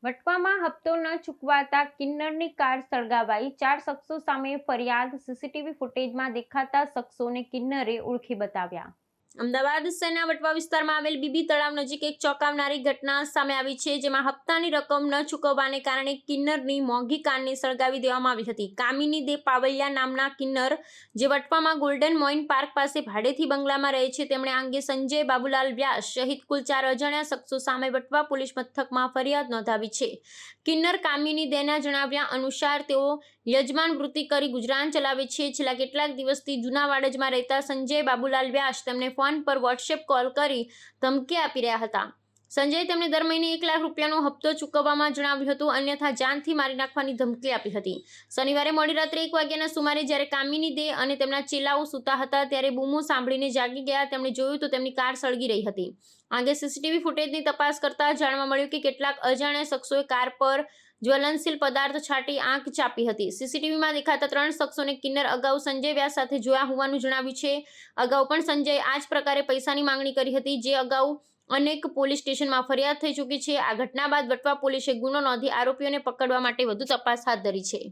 વટવામાં હપ્તો ન ચૂકવાતા કિન્નરની કાર સળગાવાઈ, 4 શખ્સો સામે ફરિયાદ, સીસીટીવી ફૂટેજમાં દેખાતા શખ્સોને કિન્નરે ઓળખી બતાવ્યા। અમદાવાદ શહેરના વટવા વિસ્તારમાં આવેલ બીબી તળાવ નજીક એક ચોંકાવનારી ઘટના સામે આવી છે, જેમાં હપ્તાની રકમ ન ચૂકવવાને કારણે કિન્નરની મોંઘી કારને સળગાવી દેવામાં આવી હતી। કામિની દે પાવલિયા નામના કિન્નર, જે વટવામાં ગોલ્ડન મોઇન પાર્ક પાસે ભાડેથી બંગલામાં રહે છે, તેમણે આ અંગે સંજય બાબુલાલ વ્યાસ સહિત કુલ 4 અજાણ્યા શખ્સો સામે વટવા પોલીસ મથકમાં ફરિયાદ નોંધાવી છે। કિન્નર કામિની દેના જણાવ્યા અનુસાર તેઓ યજમાન વૃત્તિ કરી ગુજરાન ચલાવે છે। છેલ્લા કેટલાક દિવસથી જૂના વાડજમાં રહેતા સંજય બાબુલાલ વ્યાસ તેમને ફોન પર વોટ્સએપ કોલ કરી ધમકી આપી રહ્યા હતા। સંજય તેમને દર મહિને 1 લાખ રૂપિયાનો હપ્તો ચૂકવવામાં જણાવ્યું હતું, અન્યથા જાનથી મારી નાખવાની ધમકી આપી હતી। શનિવારે મોડી રાત્રે 1 વાગ્યાના સુમારે જ્યારે કામિની દે અને તેમના ચેલાઓ સૂતા હતા ત્યારે બૂમો સાંભળીને જાગી ગયા। તેમણે જોયું તો તેમની કાર સળગી રહી હતી। આગે સીસીટીવી ફૂટેજની તપાસ કરતા જાણવા મળ્યું કે કેટલાક અજાણ્યા શખ્સોએ કાર પર જ્વલનશીલ પદાર્થ છાંટી આગ ચાપી હતી। સીસીટીવીમાં દેખાતા 3 શખ્સોને કિન્નર અગાઉ સંજય વ્યાસ સાથે જોયા હોવાનું જણાવ્યું છે। અગાઉ પણ સંજય આ જ પ્રકારે પૈસાની માંગણી કરી હતી, જે અગાઉ અનેક પોલીસ સ્ટેશનમાં ફરિયાદ થઈ ચૂકી છે। આ ઘટના બાદ વટવા પોલીસે ગુનો નોંધી આરોપીઓને પકડવા માટે વધુ તપાસ હાથ ધરી છે।